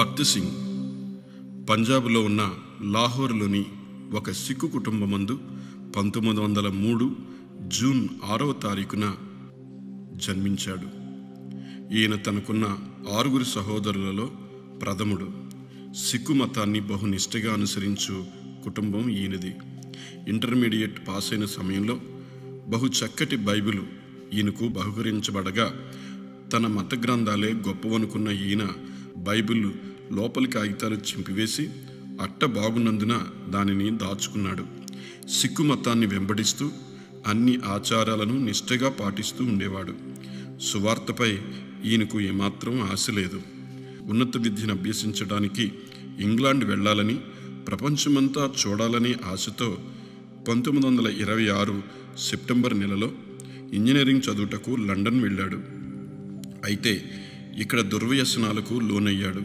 భక్త్ సింగ్ పంజాబ్లో ఉన్న లాహోర్లోని ఒక సిక్కు కుటుంబమందు 1903 జూన్ 6వ తారీఖున జన్మించాడు. ఈయన తనకున్న 6 సహోదరులలో ప్రథముడు. సిక్కు మతాన్ని బహునిష్టగా అనుసరించు కుటుంబం ఈయనది. ఇంటర్మీడియట్ పాస్ అయిన సమయంలో బహు చక్కటి బైబిలు ఈయనకు బహుకరించబడగా తన మత గ్రంథాలే గొప్పవనుకున్న ఈయన బైబిల్ లోపలి కాగితాలు చింపివేసి అట్ట బాగున్నందున దానిని దాచుకున్నాడు. సిక్కు మతాన్ని వెంబడిస్తూ అన్ని ఆచారాలను నిష్ఠగా పాటిస్తూ ఉండేవాడు. సువార్తపై ఈయనకు ఏమాత్రం ఆశ లేదు. ఉన్నత విద్యను అభ్యసించడానికి ఇంగ్లాండ్ వెళ్ళాలని, ప్రపంచమంతా చూడాలనే ఆశతో 1926 సెప్టెంబర్ నెలలో ఇంజనీరింగ్ చదువుటకు లండన్ వెళ్ళాడు. అయితే ఇక్కడ దుర్వ్యసనాలకు లోనయ్యాడు.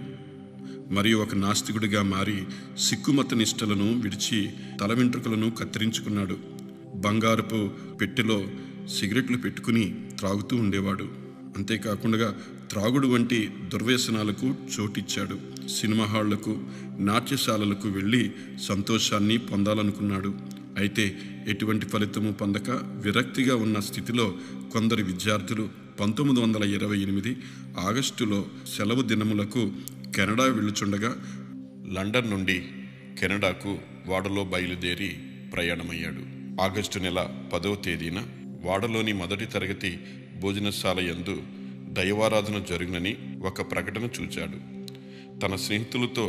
మరియు ఒక నాస్తికుడిగా మారి సిక్కు మత నిష్టలను విడిచి తల వెంట్రుకలను కత్తిరించుకున్నాడు. బంగారపు పెట్టెలో సిగరెట్లు పెట్టుకుని త్రాగుతూ ఉండేవాడు. అంతేకాకుండా త్రాగుడు వంటి దుర్వ్యసనాలకు చోటిచ్చాడు. సినిమా హాళ్లకు, నాట్యశాలలకు వెళ్ళి సంతోషాన్ని పొందాలనుకున్నాడు. అయితే ఎటువంటి ఫలితము పొందక విరక్తిగా ఉన్న స్థితిలో కొందరు విద్యార్థులు 1928 ఆగస్టులో సెలవు దినములకు కెనడా వెళ్ళుచుండగా లండన్ నుండి కెనడాకు వాడలో బయలుదేరి ప్రయాణమయ్యాడు. ఆగస్టు నెల 10వ తేదీన వాడలోని మొదటి తరగతి భోజనశాల యందు దైవారాధన జరుగునని ఒక ప్రకటన చూచాడు. తన స్నేహితులతో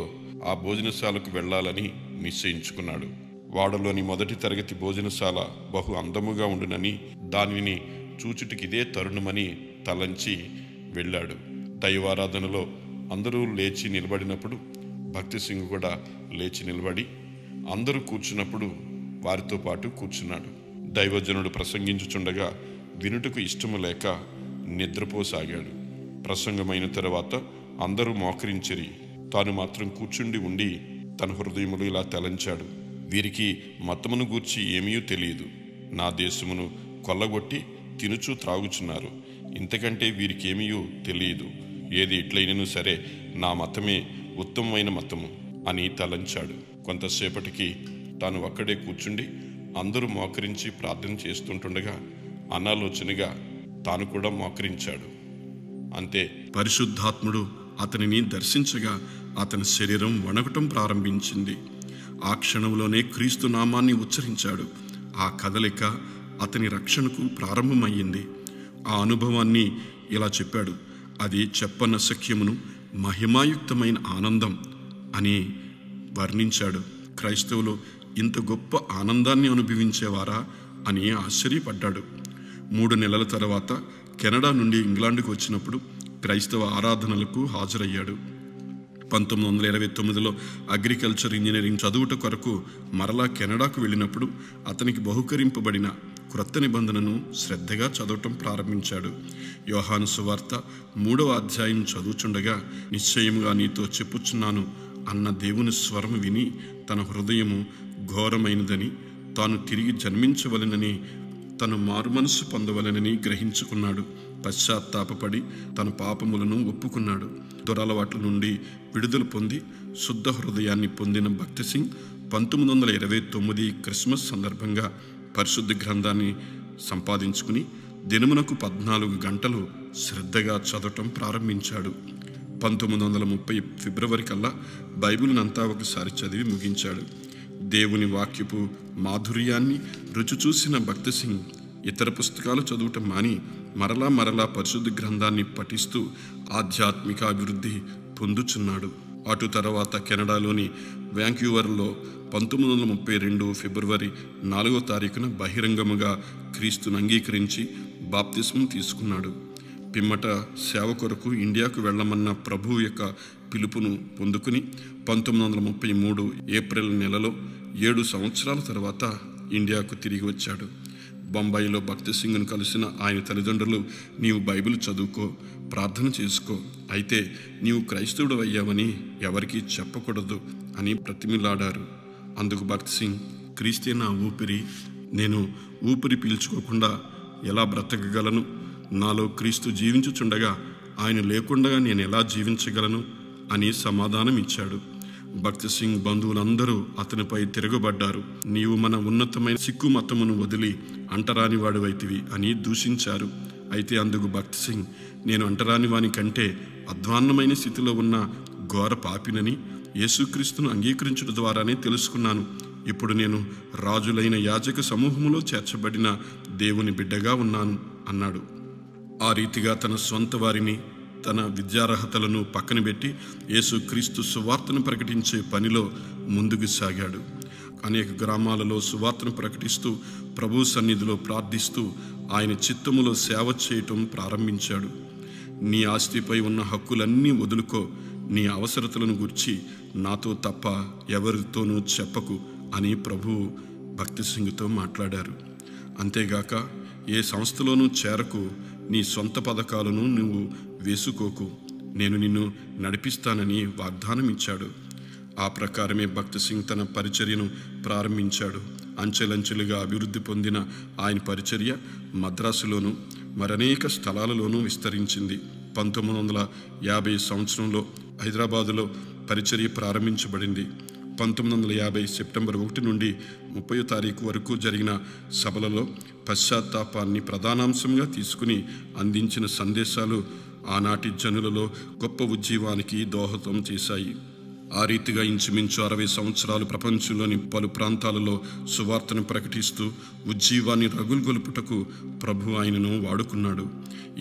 ఆ భోజనశాలకు వెళ్ళాలని నిశ్చయించుకున్నాడు. వాడలోని మొదటి తరగతి భోజనశాల బహు అందముగా ఉండునని, దానిని చూచుటికిదే తరుణమని తలంచి వెళ్ళాడు. దైవారాధనలో అందరూ లేచి నిలబడినప్పుడు భక్త్ సింగ్ కూడా లేచి నిలబడి అందరూ కూర్చున్నప్పుడు వారితో పాటు కూర్చున్నాడు. దైవజనుడు ప్రసంగించుచుండగా వినుటకు ఇష్టము లేక నిద్రపోసాగాడు. ప్రసంగమైన తరువాత అందరూ మోకరించిరి. తాను మాత్రం కూర్చుండి ఉండి తన హృదయములు ఇలా తలంచాడు: వీరికి మతమును గూర్చి ఏమీ తెలియదు. నా దేశమును కొల్లగొట్టి తినుచూ త్రాగుచున్నారు. ఇంతకంటే వీరికేమీ తెలియదు. ఏది ఎట్లయినను సరే నా మతమే ఉత్తమమైన మతము అని తలంచాడు. కొంతసేపటికి తాను అక్కడే కూర్చుండి అందరూ మోకరించి ప్రార్థన చేస్తుంటుండగా అనాలోచనగా తాను కూడా మోకరించాడు. అంతే పరిశుద్ధాత్ముడు అతనిని దర్శించగా అతని శరీరం వణకటం ప్రారంభించింది. ఆ క్షణంలోనే క్రీస్తు నామాన్ని ఉచ్చరించాడు. ఆ కదలిక అతని రక్షణకు ప్రారంభమయ్యింది. ఆ అనుభవాన్ని ఇలా చెప్పాడు: అది చెప్పనశక్యమును మహిమాయుక్తమైన ఆనందం అని వర్ణించాడు. క్రైస్తవులు ఇంత గొప్ప ఆనందాన్ని అనుభవించేవారా అని ఆశ్చర్యపడ్డాడు. 3 నెలల తర్వాత కెనడా నుండి ఇంగ్లాండ్కు వచ్చినప్పుడు క్రైస్తవ ఆరాధనలకు హాజరయ్యాడు. 1929లో అగ్రికల్చర్ ఇంజనీరింగ్ చదువుట కొరకు మరలా కెనడాకు వెళ్ళినప్పుడు అతనికి బహుకరింపబడిన క్రొత్త నిబంధనను శ్రద్ధగా చదవటం ప్రారంభించాడు. యోహాను సువార్త 3వ అధ్యాయం చదువుచుండగా నిశ్చయముగా నీతో చెప్పుచున్నాను అన్న దేవుని స్వరం విని తన హృదయము ఘోరమైనదని, తాను తిరిగి జన్మించవలెనని, తను మారుమనస్సు పొందవలెనని గ్రహించుకున్నాడు. పశ్చాత్తాపపడి తన పాపములను ఒప్పుకున్నాడు. దురలవాట్ల నుండి విడుదల పొంది శుద్ధ హృదయాన్ని పొందిన భక్త్ సింగ్ 1929 క్రిస్మస్ సందర్భంగా పరిశుద్ధ గ్రంథాన్ని సంపాదించుకుని దినమునకు 14 గంటలు శ్రద్ధగా చదవటం ప్రారంభించాడు. 1930 ఫిబ్రవరి కల్లా బైబిల్నంతా ఒకసారి చదివి ముగించాడు. దేవుని వాక్యపు మాధుర్యాన్ని రుచి చూసిన భక్త్ సింగ్ ఇతర పుస్తకాలు చదవటం మాని మరలా పరిశుద్ధ గ్రంథాన్ని పఠిస్తూ ఆధ్యాత్మిక అభివృద్ధి పొందుచున్నాడు. అటు తర్వాత కెనడాలోని వ్యాంక్యూవర్లో 1932 ఫిబ్రవరి 4వ తారీఖున బహిరంగముగా క్రీస్తును అంగీకరించి బాప్తిస్మం తీసుకున్నాడు. పిమ్మట సేవ కొరకు ఇండియాకు వెళ్ళమన్న ప్రభువు యొక్క పిలుపును పొందుకుని 1933 ఏప్రిల్ నెలలో 7 సంవత్సరాల తర్వాత ఇండియాకు తిరిగి వచ్చాడు. బొంబాయిలో భక్త్ సింగ్ను కలిసిన ఆయన తల్లిదండ్రులు, నీవు బైబిల్ చదువుకో, ప్రార్థన చేసుకో, అయితే నీవు క్రైస్తవుడు అయ్యావని ఎవరికీ చెప్పకూడదు అని ప్రతిమిలాడారు. అందుకు భక్త్ సింగ్, క్రీస్తే నా ఊపిరి, నేను ఊపిరి పీల్చుకోకుండా ఎలా బ్రతకగలను? నాలో క్రీస్తు జీవించుచుండగా ఆయన లేకుండా నేను ఎలా జీవించగలను అని సమాధానం ఇచ్చాడు. భక్త్ సింగ్ బంధువులందరూ అతనిపై తిరగబడ్డారు. నీవు మన ఉన్నతమైన సిక్కు మతమును వదిలి అంటరాని వాడివైతివి అని దూషించారు. అయితే అందుకు భక్త్ సింగ్, నేను అంటరాని వాని కంటే అధ్వాన్నమైన స్థితిలో ఉన్న ఘోర పాపినని యేసుక్రీస్తును అంగీకరించడం ద్వారానే తెలుసుకున్నాను. ఇప్పుడు నేను రాజులైన యాజక సమూహములో చేర్చబడిన దేవుని బిడ్డగా ఉన్నాను అన్నాడు. ఆ రీతిగా తన స్వంత వారిని, తన విద్యార్హతలను పక్కన పెట్టి యేసుక్రీస్తు సువార్తను ప్రకటించే పనిలో ముందుకు సాగాడు. అనేక గ్రామాలలో సువార్తను ప్రకటిస్తూ ప్రభు సన్నిధిలో ప్రార్థిస్తూ ఆయన చిత్తములో సేవ చేయటం ప్రారంభించాడు. నీ ఆస్తిపై ఉన్న హక్కులన్నీ వదులుకో, నీ అవసరతలను గురించి నాతో తప్ప ఎవరితోనూ చెప్పకు అని ప్రభువు భక్త్ సింగ్తో మాట్లాడారు. అంతేగాక ఏ సంస్థలోనూ చేరకు, నీ సొంత పథకాలను నువ్వు వేసుకోకు, నేను నిన్ను నడిపిస్తానని వాగ్దానం ఇచ్చాడు. ఆ ప్రకారమే భక్త్ సింగ్ తన పరిచర్యను ప్రారంభించాడు. అంచెలంచెలుగా అభివృద్ధి పొందిన ఆయన పరిచర్య మద్రాసులోను మరనేక స్థలాలలోనూ విస్తరించింది. 1950 సంవత్సరంలో హైదరాబాదులో పరిచర్య ప్రారంభించబడింది. 1950 సెప్టెంబర్ 1 నుండి 30 తారీఖు వరకు జరిగిన సభలలో పశ్చాత్తాపాన్ని ప్రధానాంశంగా తీసుకుని అందించిన సందేశాలు ఆనాటి జనులలో గొప్ప ఉజ్జీవానికి దోహదం చేశాయి. ఆ రీతిగా ఇంచుమించు 60 సంవత్సరాలు ప్రపంచంలోని పలు ప్రాంతాలలో సువార్తను ప్రకటిస్తూ ఉజ్జీవాన్ని రగులుగొలుపుటకు ప్రభు ఆయనను వాడుకున్నాడు.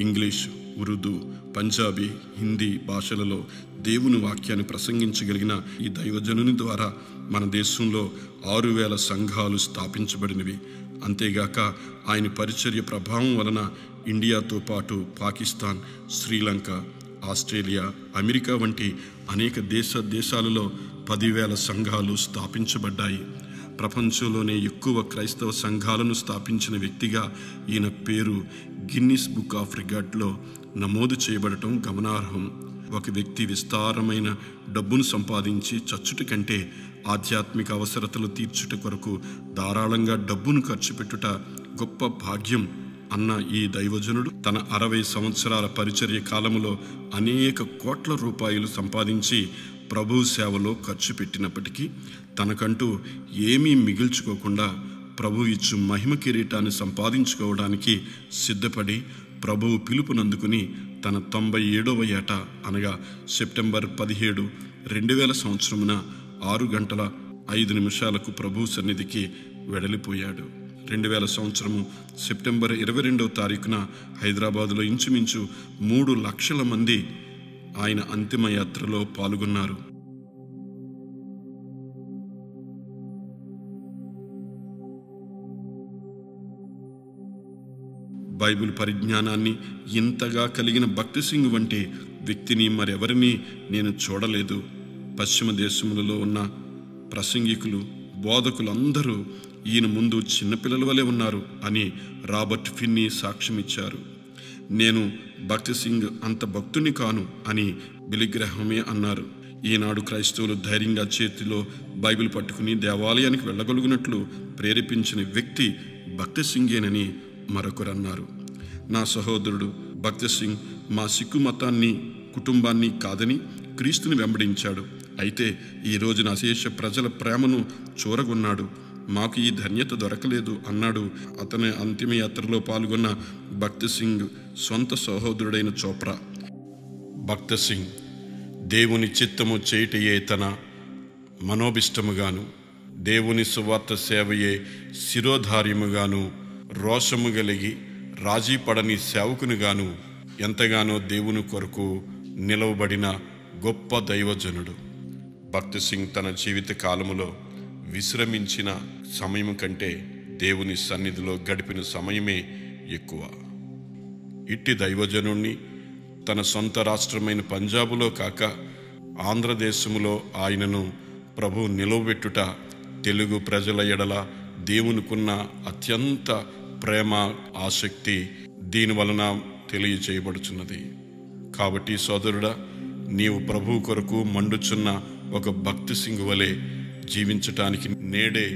ఇంగ్లీష్, ఉర్దూ, పంజాబీ, హిందీ భాషలలో దేవుని వాక్యాన్ని ప్రసంగించగలిగిన ఈ దైవజనుని ద్వారా మన దేశంలో 6000 సంఘాలు స్థాపించబడినవి. అంతేగాక ఆయన పరిచర్య ప్రభావం వలన ఇండియాతో పాటు పాకిస్తాన్, శ్రీలంక, ఆస్ట్రేలియా, అమెరికా వంటి అనేక దేశాలలో 10,000 సంఘాలు స్థాపించబడ్డాయి. ప్రపంచంలోనే ఎక్కువ క్రైస్తవ సంఘాలను స్థాపించిన వ్యక్తిగా ఈయన పేరు గిన్నిస్ బుక్ ఆఫ్ రికార్డ్లో నమోదు చేయబడటం గమనార్హం. ఒక వ్యక్తి విస్తారమైన డబ్బును సంపాదించి చచ్చుట కంటే ఆధ్యాత్మిక అవసరతలు తీర్చుట కొరకు ధారాళంగా డబ్బును ఖర్చు పెట్టుట గొప్ప భాగ్యం అన్న ఈ దైవజనుడు తన 60 సంవత్సరాల పరిచర్య కాలములో అనేక కోట్ల రూపాయలు సంపాదించి ప్రభు సేవలో ఖర్చు పెట్టినప్పటికీ తనకంటూ ఏమీ మిగిల్చుకోకుండా ప్రభు ఇచ్చు మహిమ కిరీటాన్ని సంపాదించుకోవడానికి సిద్ధపడి ప్రభువు పిలుపునందుకుని తన 97వ ఏట అనగా సెప్టెంబర్ 17, 2000 సంవత్సరమున 6:05 ప్రభు సన్నిధికి వెడలిపోయాడు. 2000 సంవత్సరము సెప్టెంబర్ 22వ తారీఖున హైదరాబాదులో ఇంచుమించు 3 లక్షల మంది ఆయన అంతిమ యాత్రలో పాల్గొన్నారు. బైబిల్ పరిజ్ఞానాన్ని ఇంతగా కలిగిన భక్త్ సింగ్ వంటి వ్యక్తిని మరెవరిని నేను చూడలేదు. పశ్చిమ దేశములలో ఉన్న ప్రసంగికులు, బోధకులందరూ ఈయన ముందు చిన్నపిల్లల వలె ఉన్నారు అని రాబర్ట్ ఫిన్నీ సాక్ష్యమిచ్చారు. నేను భక్త్ సింగ్ అంత భక్తుని కాను అని బిల్లీ గ్రాహమే అన్నారు. ఈనాడు క్రైస్తవులు ధైర్యంగా చేతిలో బైబిల్ పట్టుకుని దేవాలయానికి వెళ్ళగలుగునట్లు ప్రేరేపించిన వ్యక్తి భక్త్ సింగేనని మరొకరు అన్నారు. నా సహోదరుడు భక్త్ సింగ్ మా సిక్కు మతాన్ని, కుటుంబాన్ని కాదని క్రీస్తుని వెంబడించాడు. అయితే ఈ రోజున అశేష ప్రజల ప్రేమను చూరగొన్నాడు. మాకు ఈ ధన్యత దొరకలేదు అన్నాడు అతని అంతిమ యాత్రలో పాల్గొన్న భక్త్ సింగ్ సొంత సహోదరుడైన చోప్రా. భక్త్ సింగ్ దేవుని చిత్తము చేయుటయే తన మనోభిష్టముగాను, దేవుని సువార్త సేవయే శిరోధార్యముగాను, రోషము కలిగి రాజీ పడని సేవకునిగాను ఎంతగానో దేవుని కొరకు నిలవబడిన గొప్ప దైవజనుడు. భక్త్ సింగ్ తన జీవిత కాలములో విశ్రమించిన సమయం కంటే దేవుని సన్నిధిలో గడిపిన సమయమే ఎక్కువ. ఇట్టి దైవజనుణ్ణి తన సొంత రాష్ట్రమైన పంజాబులో కాక ఆంధ్రదేశములో ఆయనను ప్రభు నిలవబెట్టుట తెలుగు ప్రజల ఎడల దేవునికున్న అత్యంత ప్రేమ, ఆసక్తి దీనివలన తెలియచేయబడుచున్నది. కాబట్టి సోదరుడా, నీవు ప్రభు కొరకు మండుచున్న ఒక భక్త్ సింగ్ వలె జీవించటానికి నేడే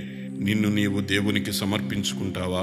నిన్ను నీవు దేవునికి సమర్పించుకుంటావా?